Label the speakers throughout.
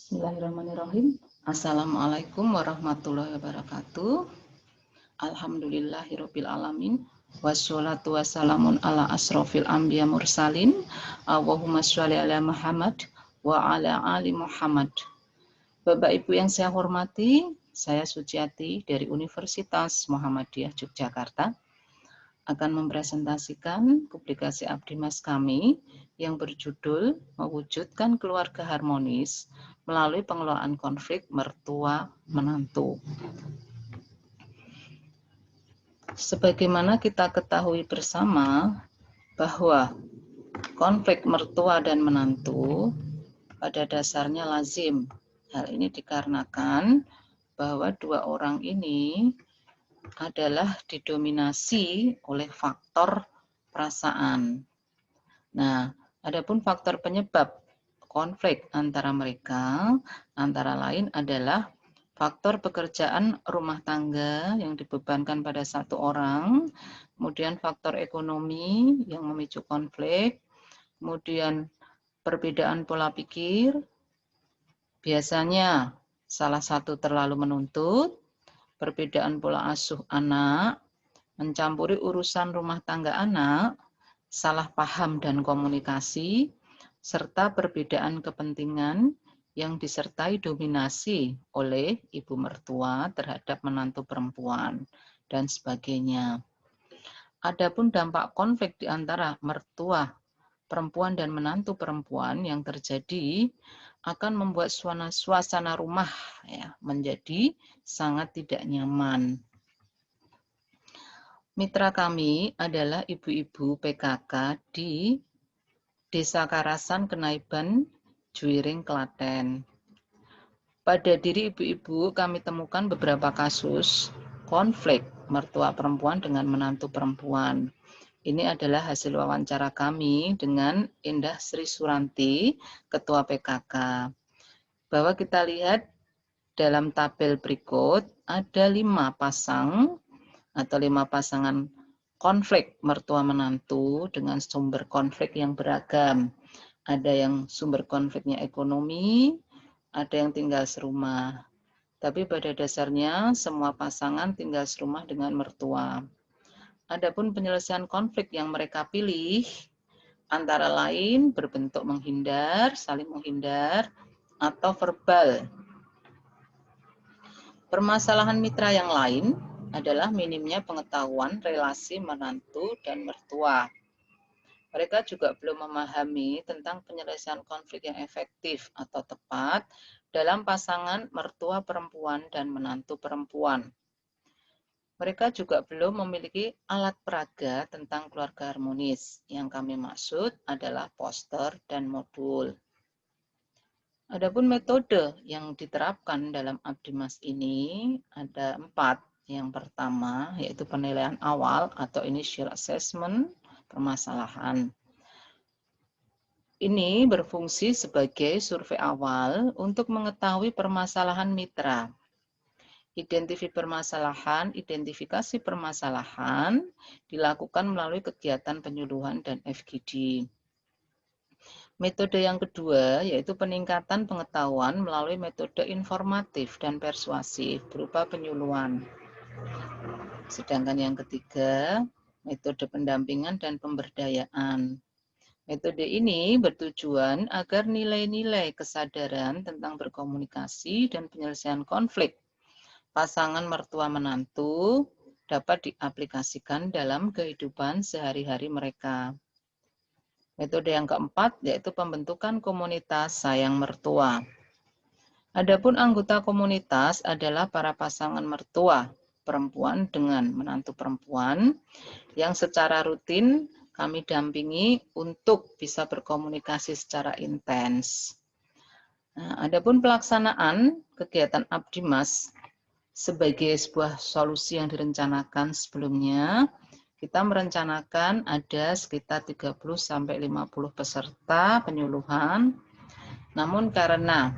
Speaker 1: Bismillahirrahmanirrahim. Assalamualaikum warahmatullahi wabarakatuh. Alhamdulillahirabbil alamin. Wassalatu wassalamun ala asrofil anbiya mursalin. Allahumma sholli ala Muhammad wa ala ali Muhammad. Bapak Ibu yang saya hormati, saya Suciati dari Universitas Muhammadiyah Yogyakarta akan mempresentasikan publikasi Abdimas kami yang berjudul Mewujudkan Keluarga Harmonis melalui Pengelolaan Konflik Mertua Menantu. Sebagaimana kita ketahui bersama bahwa konflik mertua dan menantu pada dasarnya lazim. Hal ini dikarenakan bahwa dua orang ini adalah didominasi oleh faktor perasaan. Nah, adapun faktor penyebab konflik antara mereka antara lain adalah faktor pekerjaan rumah tangga yang dibebankan pada satu orang, kemudian faktor ekonomi yang memicu konflik, kemudian perbedaan pola pikir, biasanya salah satu terlalu menuntut, perbedaan pola asuh anak, mencampuri urusan rumah tangga anak, salah paham dan komunikasi, serta perbedaan kepentingan yang disertai dominasi oleh ibu mertua terhadap menantu perempuan, dan sebagainya. Adapun dampak konflik di antara mertua perempuan dan menantu perempuan yang terjadi akan membuat suasana rumah menjadi sangat tidak nyaman. Mitra kami adalah ibu-ibu PKK di Desa Karasan, Kenaiban, Juwiring, Klaten. Pada diri ibu-ibu kami temukan beberapa kasus konflik mertua perempuan dengan menantu perempuan. Ini adalah hasil wawancara kami dengan Indah Sri Suranti, Ketua PKK. Bahwa kita lihat dalam tabel berikut ada 5 pasang atau 5 pasangan konflik mertua menantu dengan sumber konflik yang beragam. Ada yang sumber konfliknya ekonomi, ada yang tinggal serumah. Tapi pada dasarnya semua pasangan tinggal serumah dengan mertua. Adapun penyelesaian konflik yang mereka pilih antara lain berbentuk menghindar, saling menghindar, atau verbal. Permasalahan mitra yang lain adalah minimnya pengetahuan relasi menantu dan mertua. Mereka juga belum memahami tentang penyelesaian konflik yang efektif atau tepat dalam pasangan mertua perempuan dan menantu perempuan. Mereka juga belum memiliki alat peraga tentang keluarga harmonis. Yang kami maksud adalah poster dan modul. Adapun metode yang diterapkan dalam Abdimas ini ada 4. Yang pertama yaitu penilaian awal atau initial assessment permasalahan. Ini berfungsi sebagai survei awal untuk mengetahui permasalahan mitra. Identifikasi permasalahan dilakukan melalui kegiatan penyuluhan dan FGD. Metode yang kedua yaitu peningkatan pengetahuan melalui metode informatif dan persuasif berupa penyuluhan. Sedangkan yang ketiga, metode pendampingan dan pemberdayaan. Metode ini bertujuan agar nilai-nilai kesadaran tentang berkomunikasi dan penyelesaian konflik pasangan mertua menantu dapat diaplikasikan dalam kehidupan sehari-hari mereka. Metode yang keempat yaitu pembentukan komunitas sayang mertua. Adapun anggota komunitas adalah para pasangan mertua perempuan dengan menantu perempuan yang secara rutin kami dampingi untuk bisa berkomunikasi secara intens. Nah, adapun pelaksanaan kegiatan Abdimas sebagai sebuah solusi yang direncanakan sebelumnya, kita merencanakan ada sekitar 30-50 peserta penyuluhan. Namun karena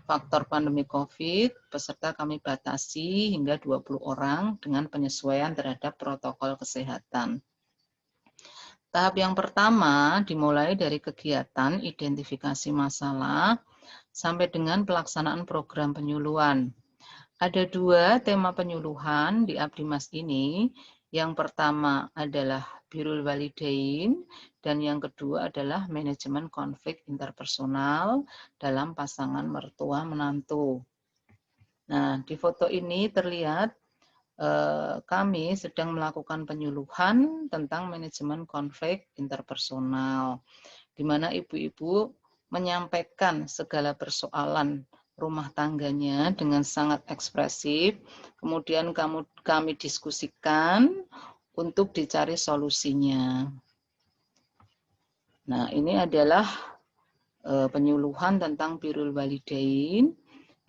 Speaker 1: faktor pandemi COVID, peserta kami batasi hingga 20 orang dengan penyesuaian terhadap protokol kesehatan. Tahap yang pertama dimulai dari kegiatan identifikasi masalah sampai dengan pelaksanaan program penyuluhan. Ada 2 tema penyuluhan di Abdimas ini. Yang pertama adalah Birrul Walidain dan yang kedua adalah manajemen konflik interpersonal dalam pasangan mertua menantu. Nah, di foto ini terlihat kami sedang melakukan penyuluhan tentang manajemen konflik interpersonal, di mana ibu-ibu menyampaikan segala persoalan rumah tangganya dengan sangat ekspresif, kemudian kami diskusikan untuk dicari solusinya. Nah, ini adalah penyuluhan tentang Birrul Walidain,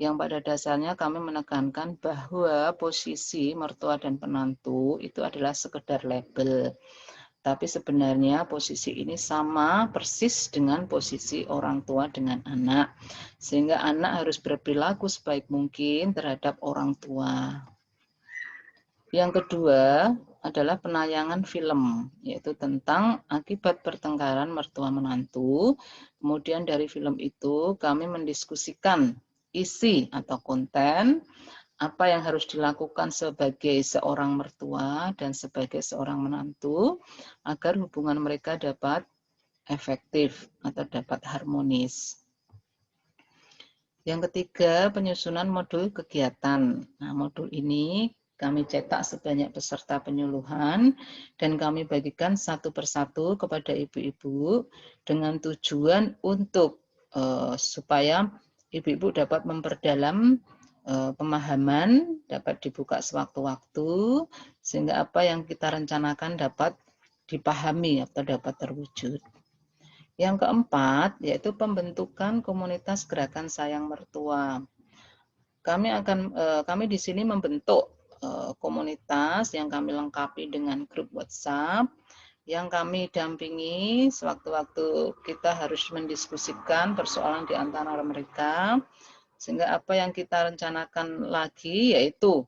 Speaker 1: yang pada dasarnya kami menekankan bahwa posisi mertua dan penantu itu adalah sekedar label. Tapi sebenarnya posisi ini sama persis dengan posisi orang tua dengan anak. Sehingga anak harus berperilaku sebaik mungkin terhadap orang tua. Yang kedua adalah penayangan film, yaitu tentang akibat pertengkaran mertua menantu. Kemudian dari film itu kami mendiskusikan isi atau konten, apa yang harus dilakukan sebagai seorang mertua dan sebagai seorang menantu agar hubungan mereka dapat efektif atau dapat harmonis. Yang ketiga, penyusunan modul kegiatan. Nah, modul ini kami cetak sebanyak peserta penyuluhan dan kami bagikan satu persatu kepada ibu-ibu dengan tujuan untuk supaya ibu-ibu dapat memperdalam pemahaman, dapat dibuka sewaktu-waktu, sehingga apa yang kita rencanakan dapat dipahami atau dapat terwujud. Yang keempat, yaitu pembentukan komunitas gerakan sayang mertua. Kami di sini membentuk komunitas yang kami lengkapi dengan grup WhatsApp, yang kami dampingi sewaktu-waktu kita harus mendiskusikan persoalan di antara mereka, sehingga apa yang kita rencanakan lagi yaitu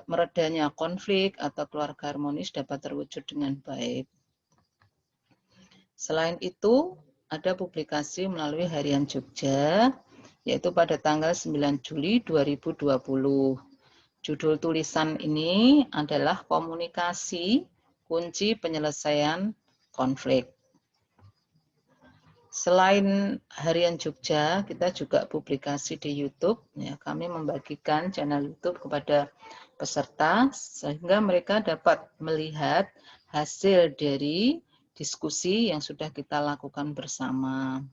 Speaker 1: meredanya konflik atau keluarga harmonis dapat terwujud dengan baik. Selain itu, ada publikasi melalui Harian Jogja, yaitu pada tanggal 9 Juli 2020. Judul tulisan ini adalah Komunikasi Kunci Penyelesaian Konflik. Selain Harian Jogja, kita juga publikasi di YouTube. Ya, kami membagikan channel YouTube kepada peserta sehingga mereka dapat melihat hasil dari diskusi yang sudah kita lakukan bersama.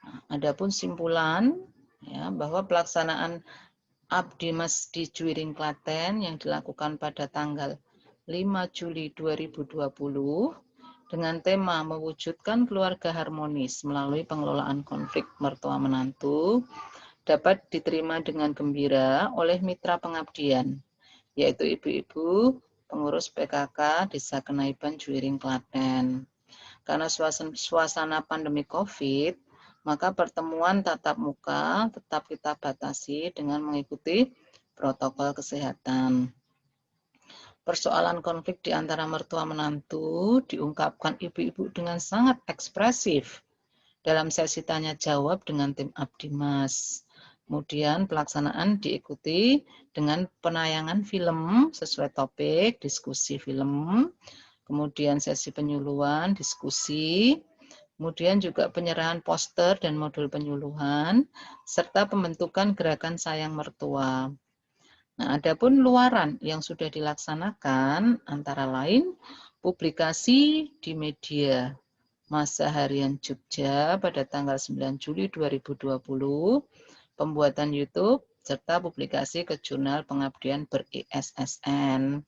Speaker 1: Nah, adapun simpulan ya, bahwa pelaksanaan Abdimas di Juwiring Klaten yang dilakukan pada tanggal 5 Juli 2020 dengan tema mewujudkan keluarga harmonis melalui pengelolaan konflik mertua menantu dapat diterima dengan gembira oleh mitra pengabdian, yaitu ibu-ibu pengurus PKK Desa Kenaiban Juwiring Klaten. Karena suasana pandemi COVID, maka pertemuan tatap muka tetap kita batasi dengan mengikuti protokol kesehatan. Persoalan konflik di antara mertua menantu diungkapkan ibu-ibu dengan sangat ekspresif dalam sesi tanya jawab dengan tim Abdimas. Kemudian pelaksanaan diikuti dengan penayangan film sesuai topik, diskusi film, kemudian sesi penyuluhan, diskusi, kemudian juga penyerahan poster dan modul penyuluhan, serta pembentukan gerakan sayang mertua. Nah, adapun luaran yang sudah dilaksanakan antara lain publikasi di media Masa Harian Jogja pada tanggal 9 Juli 2020, pembuatan YouTube, serta publikasi ke Jurnal Pengabdian ber-ISSN.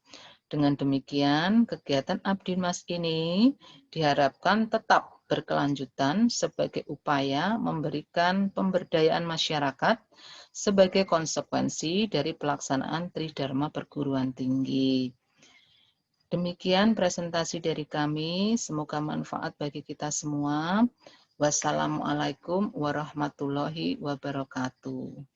Speaker 1: Dengan demikian, kegiatan Abdimas ini diharapkan tetap berkelanjutan sebagai upaya memberikan pemberdayaan masyarakat sebagai konsekuensi dari pelaksanaan Tridharma Perguruan Tinggi. Demikian presentasi dari kami, semoga manfaat bagi kita semua. Wassalamualaikum warahmatullahi wabarakatuh.